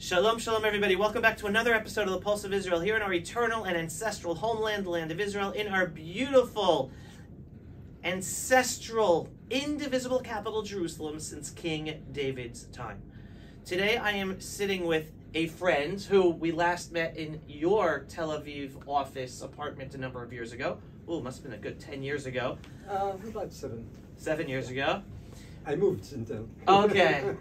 Shalom, shalom, everybody. Welcome back to another episode of the Pulse of Israel here in our eternal and ancestral homeland, the land of Israel, in our beautiful, ancestral, indivisible capital, Jerusalem, since King David's time. Today, I am sitting with a friend who we last met in your Tel Aviv office apartment a number of years ago. Oh, must have been a good 10 years ago. About 7. 7 years ago. I moved since then. Okay.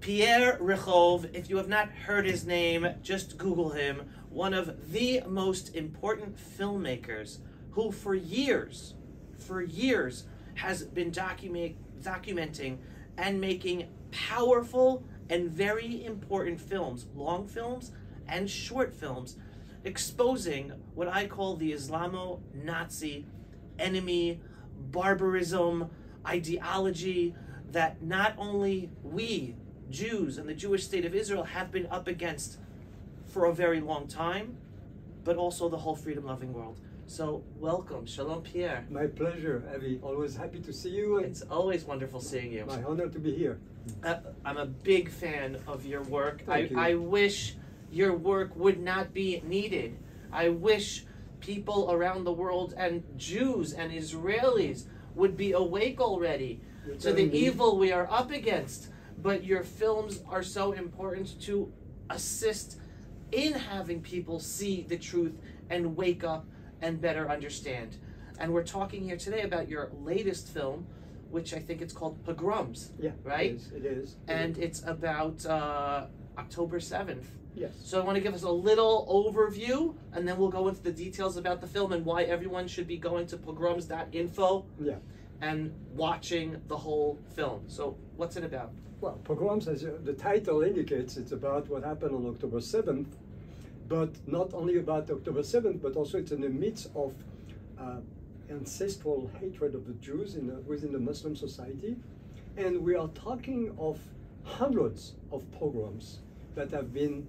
Pierre Rehov, if you have not heard his name, just Google him. One of the most important filmmakers who for years has been documenting and making powerful and very important films, long films and short films, exposing what I call the Islamo-Nazi enemy, barbarism, ideology that not only we, Jews and the Jewish state of Israel, have been up against for a very long time, but also the whole freedom-loving world. So welcome, Shalom Pierre. My pleasure, Avi. Always happy to see you. It's always wonderful seeing you. My honor to be here. I'm a big fan of your work. Thank you. I wish your work would not be needed. I wish people around the world and Jews and Israelis would be awake already to the evil we are up against. But your films are so important to assist in having people see the truth and wake up and better understand. And we're talking here today about your latest film, which I think it's called Pogroms. Yeah, right? It is. And it's about October 7th. Yes. So I want to give us a little overview, and then we'll go into the details about the film and why everyone should be going to pogroms.info and watching the whole film. So what's it about? Well, Pogroms, as the title indicates, it's about what happened on October 7th, but not only about October 7th, but also it's in the midst of ancestral hatred of the Jews within the Muslim society. And we are talking of hundreds of pogroms that have been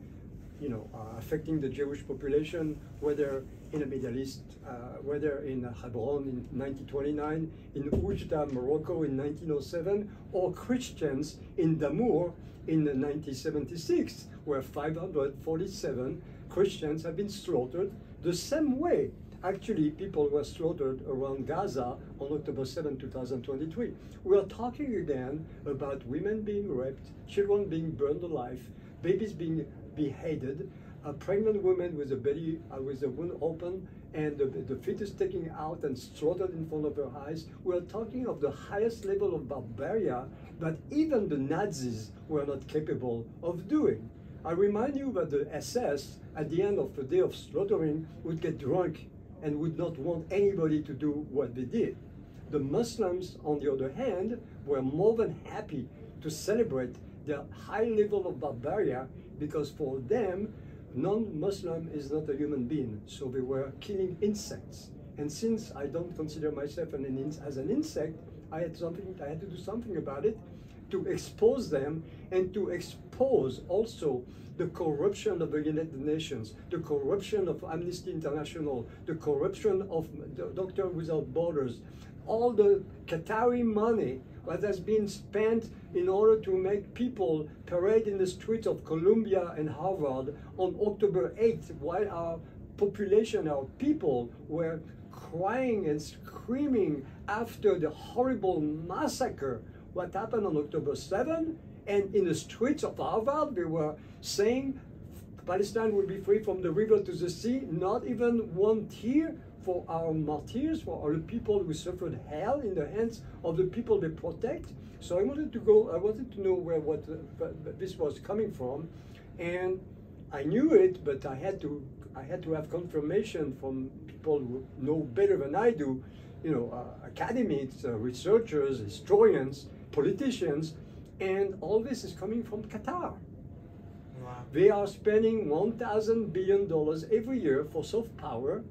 affecting the Jewish population, whether in the Middle East, whether in Hebron in 1929, in Oujda, Morocco in 1907, or Christians in Damour in 1976, where 547 Christians have been slaughtered the same way. Actually, people were slaughtered around Gaza on October 7, 2023. We are talking again about women being raped, children being burned alive, babies being beheaded, a pregnant woman with a belly, with a wound open, and the fetus taken out and slaughtered in front of her eyes. We are talking of the highest level of barbaria that even the Nazis were not capable of doing. I remind you that the SS, at the end of the day of slaughtering, would get drunk and would not want anybody to do what they did. The Muslims, on the other hand, were more than happy to celebrate their high level of barbaria, because for them, non-Muslim is not a human being, so they were killing insects. And since I don't consider myself as an insect, I had to do something about it, to expose them and to expose also the corruption of the United Nations, the corruption of Amnesty International, the corruption of Doctors Without Borders, all the Qatari money that has been spent in order to make people parade in the streets of Columbia and Harvard on October 8th, while our population, our people, were crying and screaming after the horrible massacre, what happened on October 7th. And in the streets of Harvard, they were saying Palestine will be free from the river to the sea, not even one tear for our martyrs, for our people who suffered hell in the hands of the people they protect. So I wanted to know where this was coming from, and I knew it, but I had to have confirmation from people who know better than I do, academics, researchers, historians, politicians, and all this is coming from Qatar. Wow. They are spending $1,000 billion every year for soft power.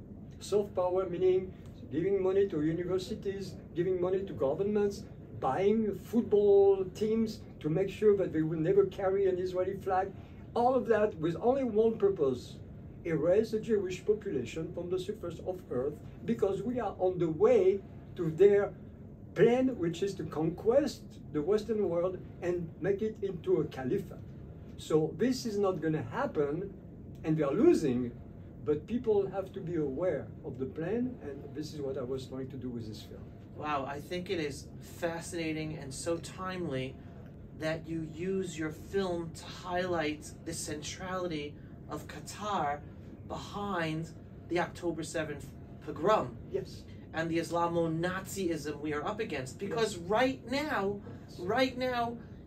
Soft power meaning giving money to universities, giving money to governments, buying football teams to make sure that they will never carry an Israeli flag. All of that with only one purpose: erase the Jewish population from the surface of earth, because we are on the way to their plan, which is to conquest the Western world and make it into a caliphate. So this is not going to happen, and we are losing, but people have to be aware of the plan, and this is what I was trying to do with this film. Wow, I think it is fascinating and so timely that you use your film to highlight the centrality of Qatar behind the October 7th pogrom. Yes. And the Islamo-Nazism we are up against. Because right now,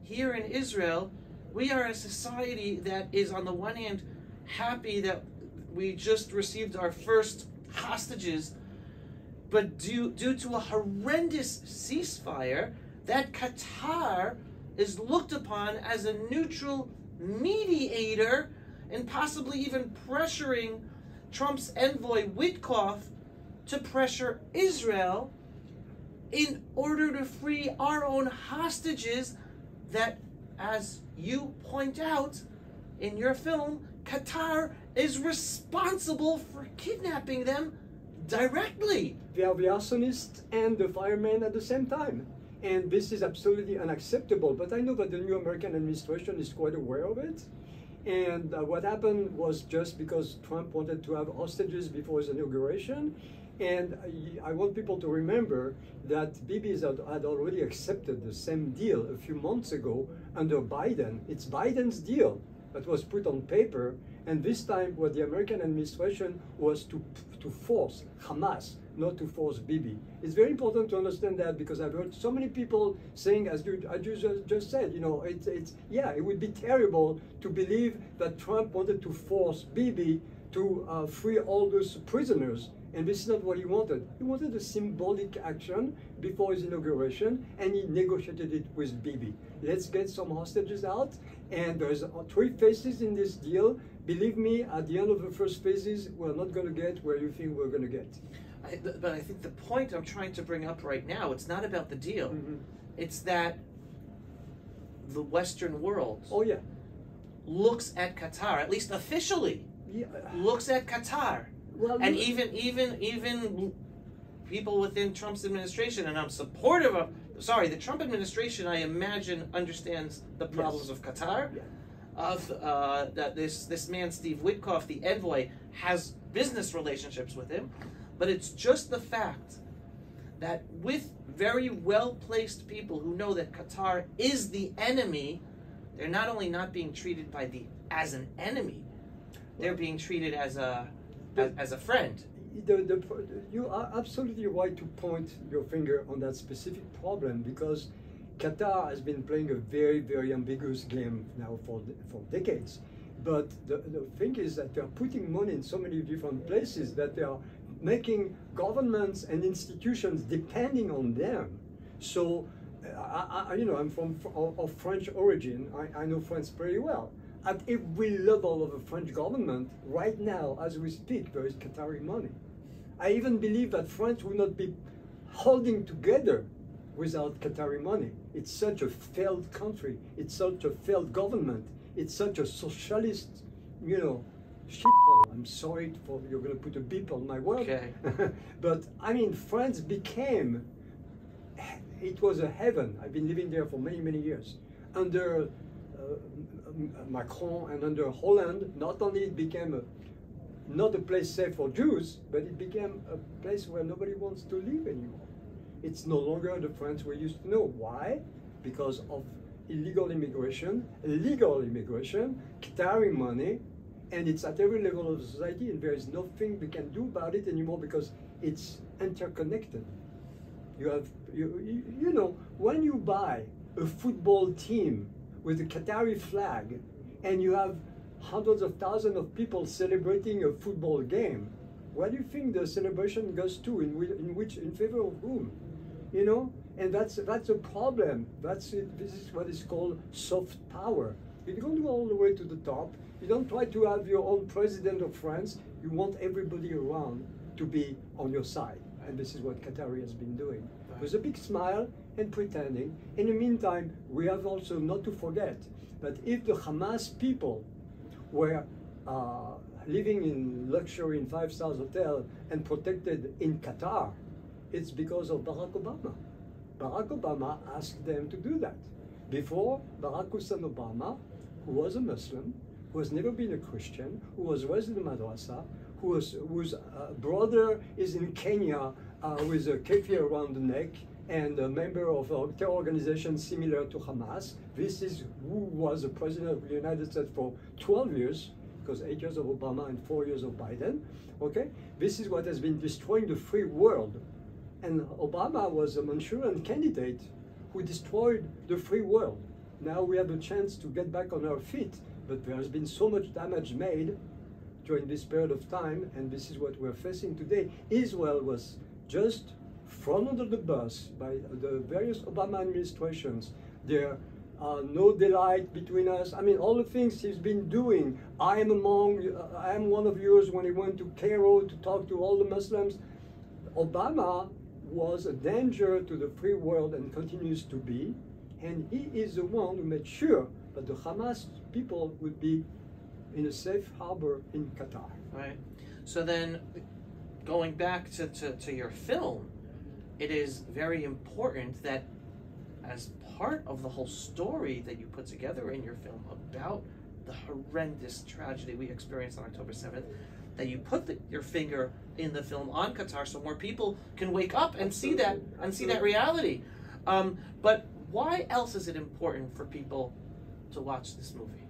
here in Israel, we are a society that is, on the one hand, happy that we just received our first hostages, but due to a horrendous ceasefire, that Qatar is looked upon as a neutral mediator and possibly even pressuring Trump's envoy Witkoff to pressure Israel in order to free our own hostages that, as you point out in your film, Qatar is responsible for kidnapping them directly. They are the arsonist and the fireman at the same time. And this is absolutely unacceptable. But I know that the new American administration is quite aware of it. And what happened was just because Trump wanted to have hostages before his inauguration. And I want people to remember that Bibi had already accepted the same deal a few months ago under Biden. It's Biden's deal that was put on paper. And this time what the American administration was to force Hamas, not to force Bibi. It's very important to understand that, because I've heard so many people saying, as you just said, you know, it would be terrible to believe that Trump wanted to force Bibi to free all those prisoners. And this is not what he wanted. He wanted a symbolic action before his inauguration, and he negotiated it with Bibi. Let's get some hostages out, and there's 3 phases in this deal. Believe me, at the end of the first phases, we're not going to get where you think we're going to get. But I think the point I'm trying to bring up right now, it's not about the deal. Mm-hmm. It's that the Western world looks at Qatar, at least officially, looks at Qatar. Well, and even people within Trump's administration, and I'm supportive of, the Trump administration, I imagine, understands the problems of Qatar. Yeah. Of that this man, Steve Witkoff, the envoy, has business relationships with him. But it's just the fact that with very well-placed people who know that Qatar is the enemy, they're not only not being treated as an enemy, they're being treated as a friend. You are absolutely right to point your finger on that specific problem, because Qatar has been playing a very, very ambiguous game now for decades. But the thing is that they are putting money in so many different places that they are making governments and institutions depending on them. So, I'm of French origin. I know France pretty well. At every level of the French government, right now, as we speak, there is Qatari money. I even believe that France will not be holding together without Qatari money. It's such a failed country. It's such a failed government. It's such a socialist, shithole. I'm sorry for, you're going to put a beep on my word. Okay. But I mean, France became, it was a heaven. I've been living there for many, many years. Under Macron and under Holland, not only it became not a place safe for Jews, but it became a place where nobody wants to live anymore. It's no longer the France we used to know. Why? Because of illegal immigration, Qatari money, and it's at every level of society, and there is nothing we can do about it anymore because it's interconnected. When you buy a football team with a Qatari flag, and you have hundreds of thousands of people celebrating a football game, where do you think the celebration goes to? In favor of whom? And that's a problem. That's it. This is what is called soft power. You don't go all the way to the top. You don't try to have your own president of France. You want everybody around to be on your side. And this is what Qatari has been doing. With a big smile and pretending. In the meantime, we have also not to forget that if the Hamas people were living in luxury in 5-star hotel and protected in Qatar, it's because of Barack Obama. Barack Obama asked them to do that. Before, Barack Hussein Obama who was a Muslim, who has never been a Christian, who was raised in a madrasa, whose brother is in Kenya with a keffiyeh around the neck, and a member of a terror organization similar to Hamas. This is who was the president of the United States for 12 years, because 8 years of Obama and 4 years of Biden. Okay, this is what has been destroying the free world. And Obama was a Manchurian candidate who destroyed the free world. Now we have a chance to get back on our feet, but there has been so much damage made during this period of time, and this is what we're facing today. Israel was just thrown under the bus by the various Obama administrations. There are no daylight between us. I mean, all the things he's been doing. I am one of yours when he went to Cairo to talk to all the Muslims. Obama was a danger to the free world and continues to be. And he is the one who made sure that the Hamas people would be in a safe harbor in Qatar. Right. So then, going back to your film, it is very important that as part of the whole story that you put together in your film about the horrendous tragedy we experienced on October 7th, that you put your finger in the film on Qatar so more people can wake up and see that reality. But why else is it important for people to watch this movie?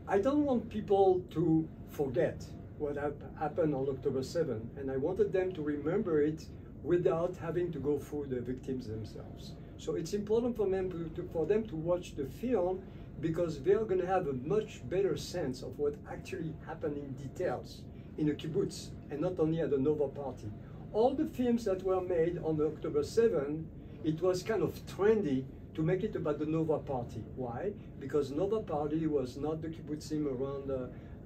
I don't want people to forget what happened on October 7th, and I wanted them to remember it without having to go through the victims themselves. So it's important for them to watch the film, because they're going to have a much better sense of what actually happened in details in the kibbutz, and not only at the Nova Party. All the films that were made on October 7th, it was kind of trendy to make it about the Nova Party. Why? Because Nova Party was not the kibbutzim around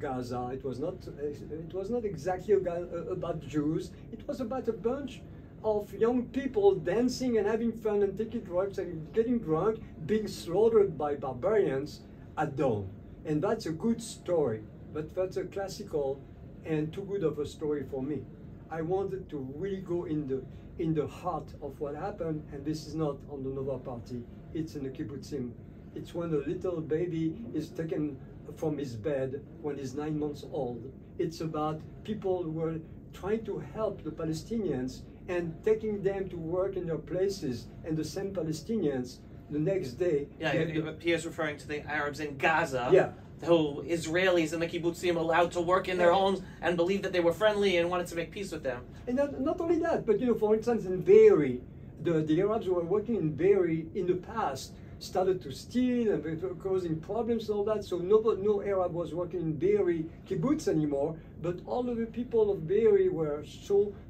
Gaza. It was not exactly about Jews. It was about a bunch of young people dancing and having fun and taking drugs and getting drunk, being slaughtered by barbarians at dawn. And that's a good story, but that's a classical and too good of a story for me. I wanted to really go in the heart of what happened, and this is not on the Nova Party, it's in the kibbutzim. It's when a little baby is taken from his bed when he's 9 months old. It's about people who are trying to help the Palestinians and taking them to work in their places, and the same Palestinians the next day. Yeah, Pierre's referring to the Arabs in Gaza. Yeah. Who Israelis in the kibbutzim allowed to work in their homes and believed that they were friendly and wanted to make peace with them. And not only that, but for instance, in Be'eri, the Arabs who were working in Be'eri in the past started to steal and they were causing problems and all that. So no Arab was working in Be'eri kibbutz anymore. But all of the people of Be'eri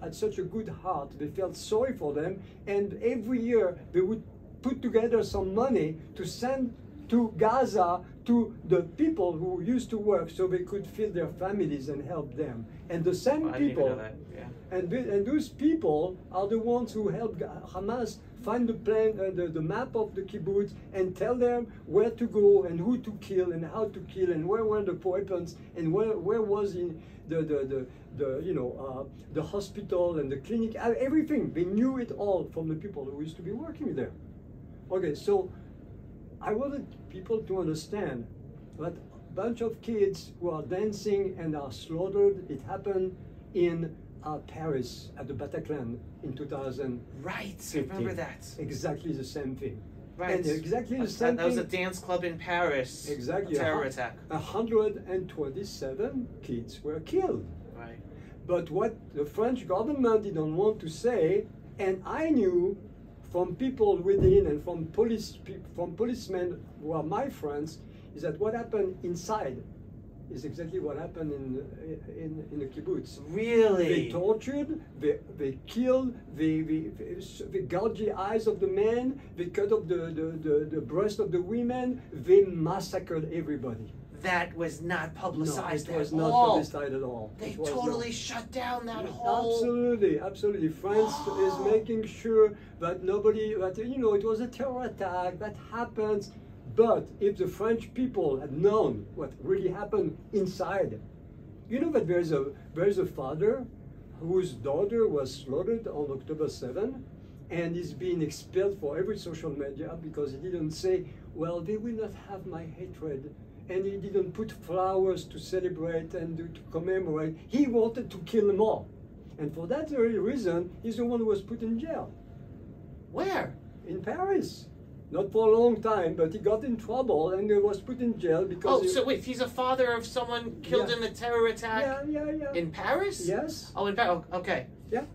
had such a good heart. They felt sorry for them, and every year they would put together some money to send to Gaza to the people who used to work, so they could feed their families and help them. And the same people, and those people are the ones who helped Hamas find the plan, the map of the kibbutz, and tell them where to go and who to kill and how to kill and where were the weapons and where was in the hospital and the clinic. Everything, they knew it all from the people who used to be working there. Okay, so I wanted people to understand that a bunch of kids who are dancing and are slaughtered. It happened in Paris at the Bataclan in 2000. Right, I remember that. Exactly the same thing. Right. And exactly the same thing. That was a dance club in Paris. Exactly. A terror attack. 127 kids were killed. Right. But what the French government didn't want to say, and I knew from people within and from policemen who are my friends, is that what happened inside is exactly what happened in the kibbutz. Really? They tortured, they killed, they gouged the eyes of the men, they cut off the breast of the women, they massacred everybody. That was not publicized at all. It was not publicized at all. They totally shut down that whole... Absolutely. France is making sure that nobody, it was a terror attack, that happens. But if the French people had known what really happened inside, you know that there's a father whose daughter was slaughtered on October 7th, and he's being expelled for every social media because he didn't say well, they will not have my hatred. And he didn't put flowers to celebrate and to commemorate. He wanted to kill them all. And for that very reason, he's the one who was put in jail. Where? In Paris. Not for a long time, but he got in trouble and he was put in jail because... Oh, so wait, he's a father of someone killed in the terror attack in Paris? Yes. Oh, in Paris, okay. Yeah.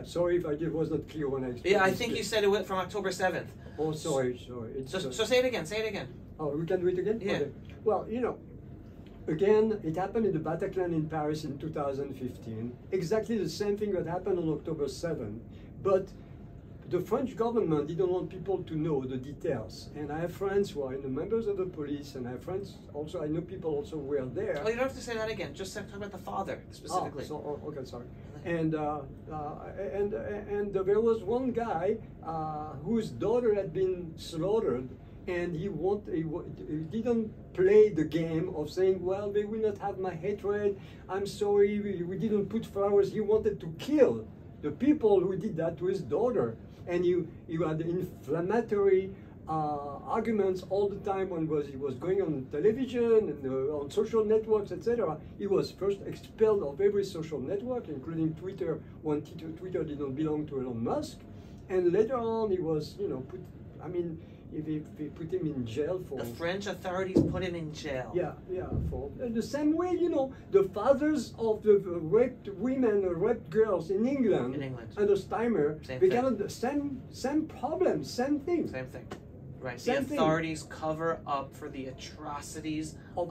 Sorry if I was not clear when I explained. Yeah, I think you said it went from October 7th. Oh, sorry. It's, so say it again, Oh, we can do it again? Yeah. Okay. Well, you know, again, it happened in the Bataclan in Paris in 2015. Exactly the same thing that happened on October 7th. But the French government didn't want people to know the details. And I have friends who are members of the police, and I have friends also, I know people also who were there. Oh, you don't have to say that again. Just talk about the father specifically. Okay, sorry. And there was one guy whose daughter had been slaughtered, and he didn't play the game of saying, well, they will not have my hatred, I'm sorry, we didn't put flowers. He wanted to kill the people who did that to his daughter. And you had inflammatory arguments all the time when he was going on television and on social networks, etc. He was first expelled of every social network, including Twitter, when Twitter didn't belong to Elon Musk. And later on, he was, put, they put him in jail for... The French authorities put him in jail. Yeah, for the same way, the fathers of the raped women or raped girls in England under Steimer, they got the same problem, same thing. Same thing. Right. The authorities cover up for the atrocities of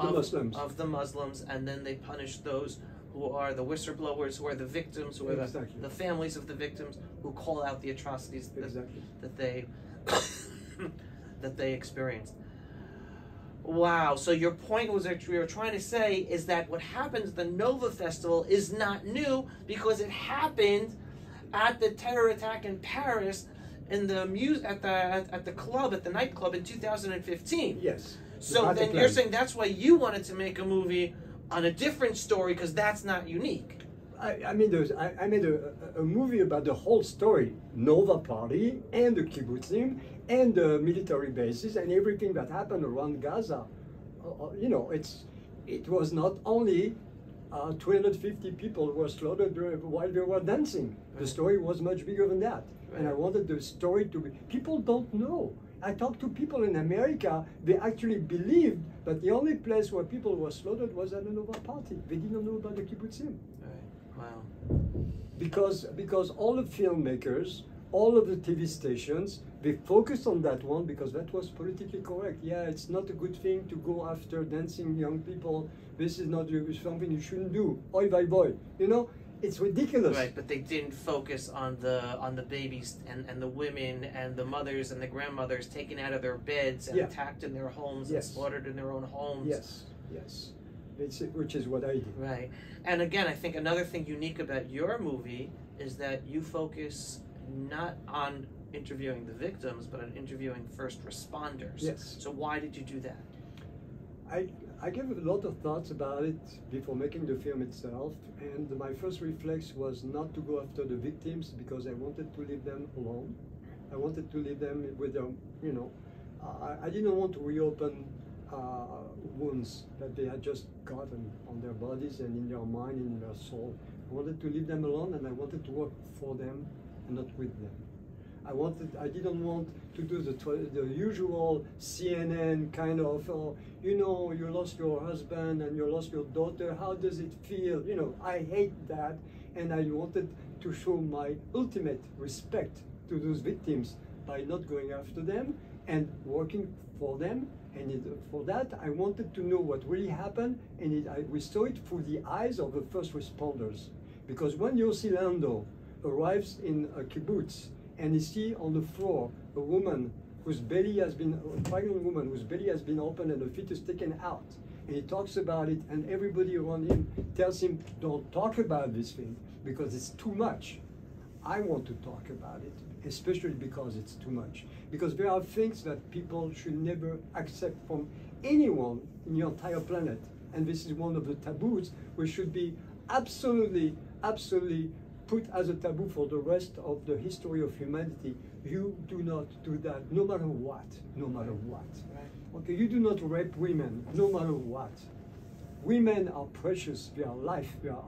the Muslims, and then they punish those who are the whistleblowers, who are the victims, who are the families of the victims, who call out the atrocities that they that they experienced. Wow. So your point was that we were trying to say is that what happens at the Nova Festival is not new because it happened at the terror attack in Paris in the at the nightclub in 2015. Yes. So then you're saying that's why you wanted to make a movie on a different story because that's not unique. I made a movie about the whole story, Nova Party and the kibbutzim and the military bases and everything that happened around Gaza. It was not only 250 people were slaughtered while they were dancing. The story was much bigger than that. Right. And I wanted the story to be... People don't know. I talked to people in America, they actually believed that the only place where people were slaughtered was at the Nova Party. They didn't know about the kibbutzim. Wow. Because all the filmmakers, all of the TV stations, they focused on that one because that was politically correct. Yeah, it's not a good thing to go after dancing young people. This is not something you shouldn't do. Oy vey boy. It's ridiculous. Right, but they didn't focus on the babies and the women and the mothers and the grandmothers taken out of their beds and attacked in their homes and slaughtered in their own homes. Yes. Which is what I did. Right. And again, I think another thing unique about your movie is that you focus not on interviewing the victims, but on interviewing first responders. Yes. So why did you do that? I gave a lot of thoughts about it before making the film itself, and my first reflex was not to go after the victims because I wanted to leave them alone. I wanted to leave them with them, I didn't want to reopen wounds that they had just gotten on their bodies and in their mind and in their soul. I wanted to leave them alone, and I wanted to work for them and not with them. I didn't want to do the usual CNN kind of, you lost your husband and you lost your daughter, how does it feel? I hate that, and I wanted to show my ultimate respect to those victims by not going after them and working for them. And for that, I wanted to know what really happened, and we saw it through the eyes of the first responders. Because when Yossi Lando arrives in a kibbutz, and he sees on the floor a woman whose belly has been, a pregnant woman whose belly has been opened and the fetus taken out, and he talks about it, and everybody around him tells him, don't talk about this thing, because it's too much. I want to talk about it, especially because it's too much. Because there are things that people should never accept from anyone in your entire planet. And this is one of the taboos. We should be absolutely put as a taboo for the rest of the history of humanity. You do not do that, no matter what, no matter what. Right. Okay, you do not rape women, no matter what. Women are precious, they are life, they are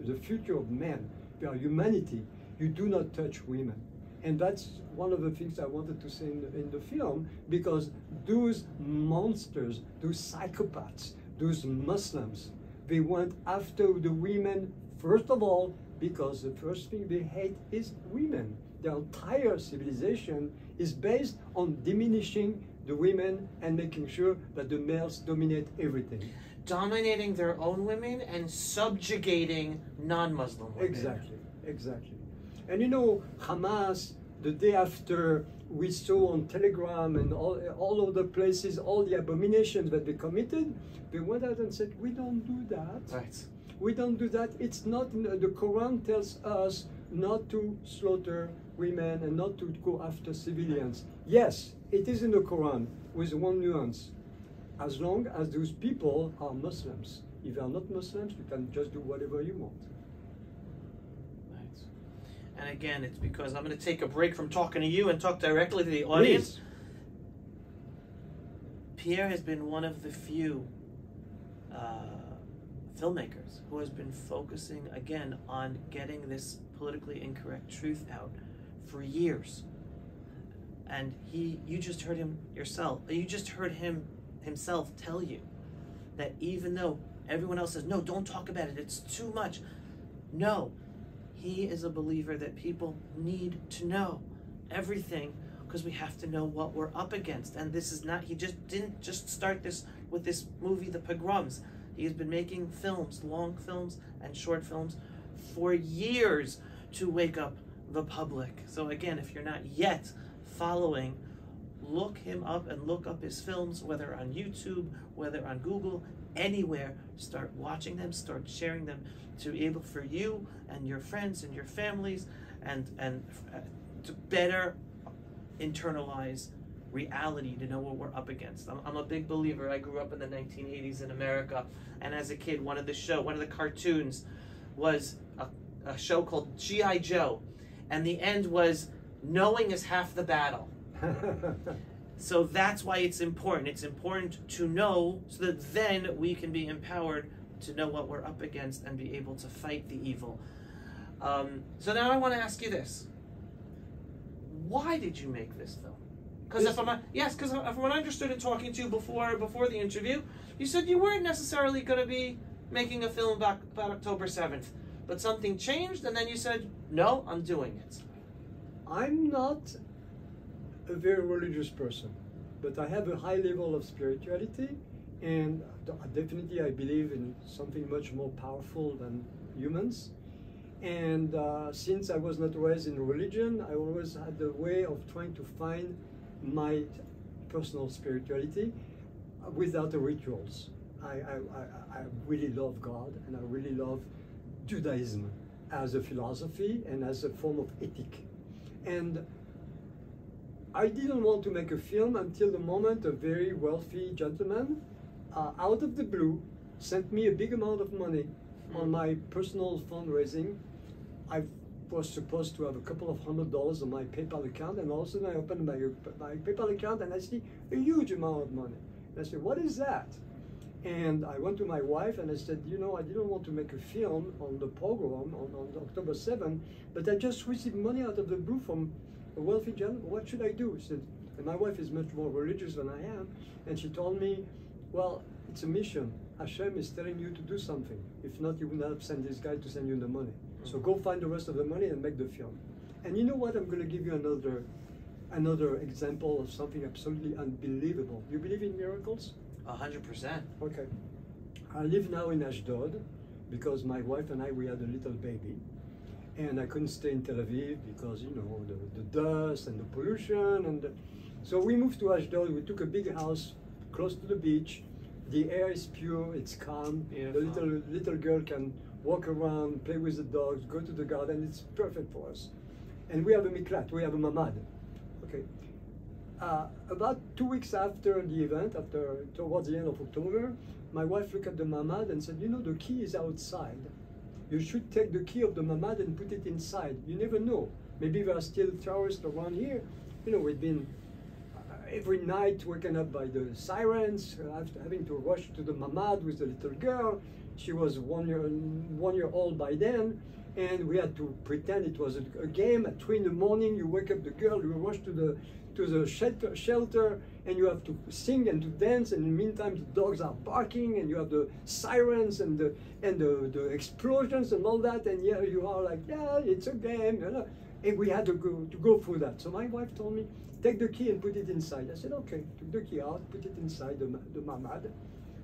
the future of men, they are humanity. You do not touch women. And that's one of the things I wanted to say in the film, because those monsters, those psychopaths, those Muslims, they went after the women, first of all, because the first thing they hate is women. Their entire civilization is based on diminishing the women and making sure that the males dominate everything. Dominating their own women and subjugating non-Muslim women. Exactly, exactly. And you know, Hamas, the day after we saw on Telegram and all over the places, all the abominations that they committed, they went out and said, we don't do that. Right. We don't do that. It's not, the Quran tells us not to slaughter women and not to go after civilians. Yes, it is in the Quran with one nuance. As long as those people are Muslims. If they are not Muslims, you can just do whatever you want. Right. And again, it's because I'm going to take a break from talking to you and talk directly to the audience. Please. Pierre has been one of the few filmmakers who has been focusing again on getting this politically incorrect truth out for years. And you just heard him yourself. You just heard him himself tell you that even though everyone else says, no, don't talk about it, it's too much. No, he is a believer that people need to know everything, because we have to know what we're up against. And this is not, he didn't just start this with this movie, The Pogroms. He has been making films, long films and short films, for years to wake up the public. So again, if you're not yet following, look him up and look up his films, whether on YouTube, whether on Google, anywhere. Start watching them, start sharing them, to be able for you and your friends and your families and to better internalize reality, to know what we're up against. I'm a big believer. I grew up in the 1980s in America, and as a kid, one of the cartoons was a show called G.I. Joe, and the end was, knowing is half the battle. So that's why it's important. It's important to know, so that then we can be empowered to know what we're up against and be able to fight the evil. So now I want to ask you this. Why did you make this film? Because from what I understood in talking to you before the interview, you said you weren't necessarily going to be making a film about October 7th, but something changed, and then you said, no, I'm doing it. I'm not a very religious person, but I have a high level of spirituality, and definitely I believe in something much more powerful than humans. And since I was not raised in religion, I always had a way of trying to find my personal spirituality without the rituals. I really love God, and I really love Judaism as a philosophy and as a form of ethic. And I didn't want to make a film until the moment a very wealthy gentleman, out of the blue, sent me a big amount of money on my personal fundraising. I was supposed to have a couple of $100 on my PayPal account, and all of a sudden I opened my PayPal account and I see a huge amount of money. And I said, what is that? And I went to my wife and I said, you know, I didn't want to make a film on the pogrom on October 7th, but I just received money out of the blue from a wealthy gentleman. What should I do? She said, and my wife is much more religious than I am, and she told me, well, it's a mission. Hashem is telling you to do something. If not, you will not send this guy to send you the money. So go find the rest of the money and make the film. And you know what? I'm going to give you another example of something absolutely unbelievable. You believe in miracles? 100%. Okay. I live now in Ashdod because my wife and I, we had a little baby. And I couldn't stay in Tel Aviv because, you know, the dust and the pollution. So we moved to Ashdod. We took a big house close to the beach. The air is pure, it's calm. Beautiful. The little girl can walk around, play with the dogs, go to the garden. It's perfect for us. And we have a miklat, we have a mamad. Okay. About 2 weeks after the event, towards the end of October, my wife looked at the mamad and said, you know, the key is outside. you should take the key of the mamad and put it inside. You never know. Maybe there are still terrorists around here. You know, we've been every night woken up by the sirens, having to rush to the mamad with the little girl. She was one year old by then, and we had to pretend it was a game. At 3 in the morning, you wake up the girl, you rush to the shelter, and you have to sing and to dance. And in the meantime, the dogs are barking, and you have the sirens and the explosions and all that. And yeah, you are like, yeah, it's a game, you know. And we had to go through that. So my wife told me, take the key and put it inside. I said, okay. Took the key out, put it inside the mamad.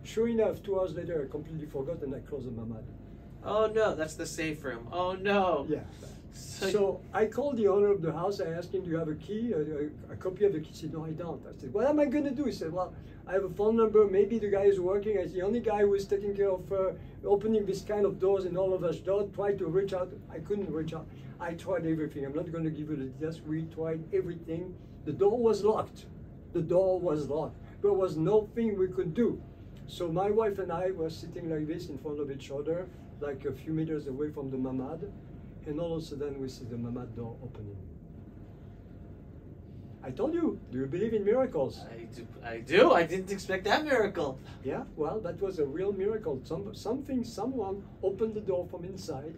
Sure enough, 2 hours later, I completely forgot and I closed the mamad. Oh no, that's the safe room. Oh no. Yeah. So I called the owner of the house. I asked him, do you have a key, a copy of the key? He said, no, I don't. I said, what am I going to do? He said, well, I have a phone number. Maybe the guy is working. It's the only guy who is taking care of opening this kind of doors in all of Ashdod. Tried to reach out. I couldn't reach out. I tried everything. I'm not going to give you the details. We tried everything. The door was locked. The door was locked. There was nothing we could do. So my wife and I were sitting like this in front of each other, like a few meters away from the mamad. And all of a sudden we see the mamad door opening. I told you, do you believe in miracles? I do. I didn't expect that miracle. Yeah, well, that was a real miracle. Someone opened the door from inside.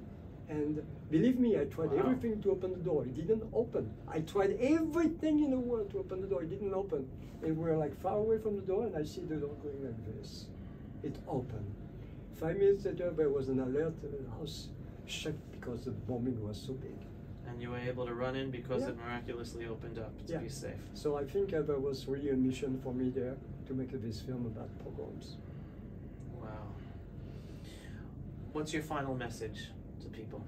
And believe me, I tried everything to open the door. It didn't open. I tried everything in the world to open the door. It didn't open. And we were like far away from the door, and I see the door going like this. It opened. 5 minutes later, there was an alert. The house shook because the bombing was so big. And you were able to run in because it miraculously opened up to be safe. So I think there was really a mission for me there to make this film about pogroms. Wow. What's your final message to people?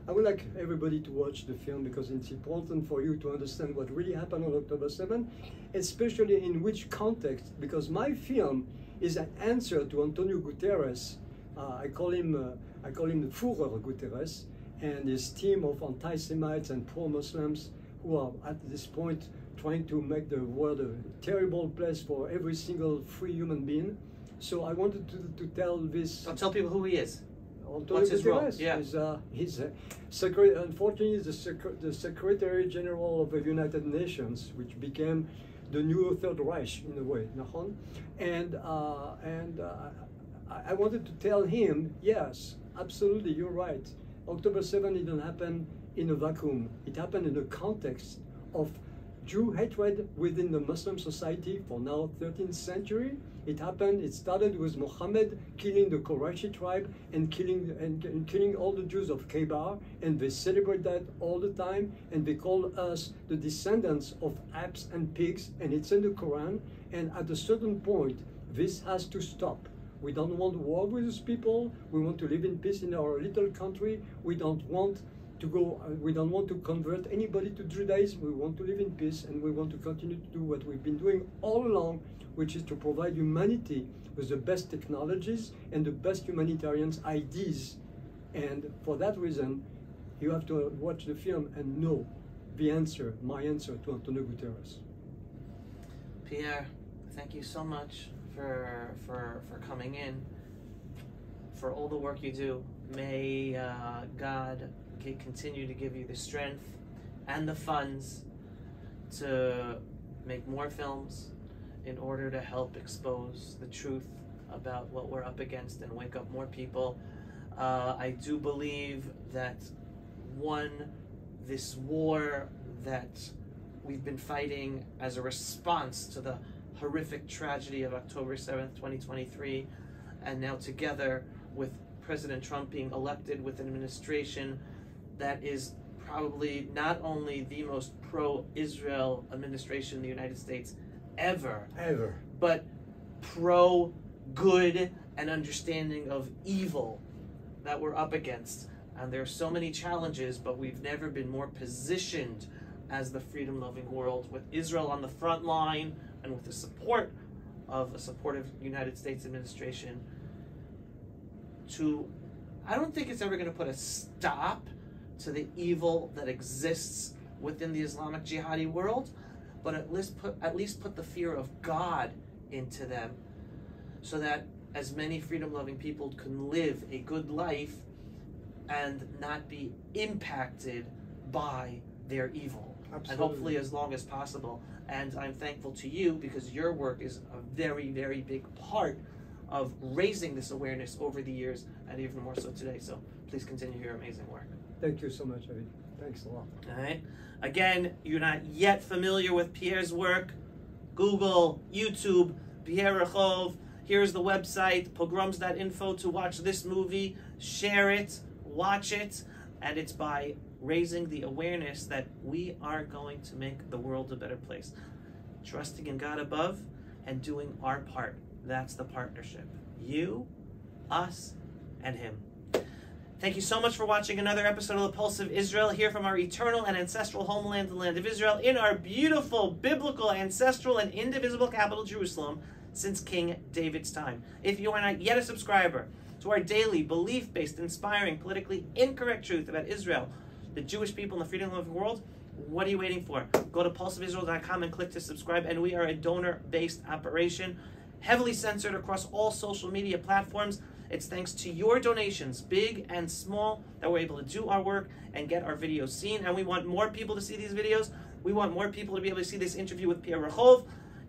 I would like everybody to watch the film because it's important for you to understand what really happened on October 7, especially in which context, because my film is an answer to Antonio Guterres. I call him the Führer Guterres, and his team of anti-Semites and pro-Muslims who are at this point trying to make the world a terrible place for every single free human being. So I wanted to tell this. So tell people who he is. Antonio What's his role? Guterres Yeah. He's unfortunately the Secretary General of the United Nations, which became the new Third Reich in a way. And I wanted to tell him, yes, absolutely, you're right. October 7 didn't happen in a vacuum. It happened in the context of Jew hatred within the Muslim society for now 13th century. It started with Muhammad killing the Qurayshi tribe and killing all the Jews of Khaybar, and they celebrate that all the time, and they call us the descendants of apes and pigs, and it's in the Quran. And at a certain point, this has to stop. We don't want war with these people. We want to live in peace in our little country. We don't want to convert anybody to Judaism. We want to live in peace, and we want to continue to do what we've been doing all along, which is to provide humanity with the best technologies and the best humanitarian ideas. And for that reason, you have to watch the film and know the answer, my answer to Antonio Guterres. Pierre, thank you so much for coming in, for all the work you do. May God continue to give you the strength and the funds to make more films in order to help expose the truth about what we're up against and wake up more people. I do believe that this war that we've been fighting as a response to the horrific tragedy of October 7th, 2023, and now together with President Trump being elected with an administration that is probably not only the most pro-Israel administration in the United States ever, but pro-good and understanding of evil that we're up against. And there are so many challenges, but we've never been more positioned as the freedom-loving world, with Israel on the front line and with the support of a supportive United States administration I don't think it's ever going to put a stop to the evil that exists within the Islamic Jihadi world, but at least put the fear of God into them, so that as many freedom-loving people can live a good life and not be impacted by their evil. Absolutely. And hopefully as long as possible. And I'm thankful to you because your work is a very, very big part of raising this awareness over the years, and even more so today. So please continue your amazing work. Thank you so much, David. Thanks a lot. All right. Again, you're not yet familiar with Pierre's work. Google, YouTube, Pierre Rehov. Here's the website, pogroms.info, to watch this movie. Share it, watch it, and it's by raising the awareness that we are going to make the world a better place. Trusting in God above and doing our part. That's the partnership. You, us, and Him. Thank you so much for watching another episode of The Pulse of Israel, here from our eternal and ancestral homeland, the land of Israel, in our beautiful, biblical, ancestral, and indivisible capital, Jerusalem, since King David's time. If you are not yet a subscriber to our daily, belief-based, inspiring, politically incorrect truth about Israel, the Jewish people, and the freedom of the world, what are you waiting for? Go to pulseofisrael.com and click to subscribe, and we are a donor-based operation, heavily censored across all social media platforms. It's thanks to your donations, big and small, that we're able to do our work and get our videos seen. And we want more people to see these videos. We want more people to be able to see this interview with Pierre Rehov.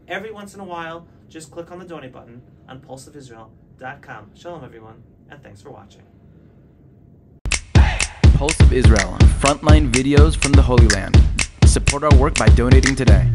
Every once in a while, just click on the donate button on pulseofisrael.com. Shalom, everyone, and thanks for watching. Pulse of Israel, frontline videos from the Holy Land. Support our work by donating today.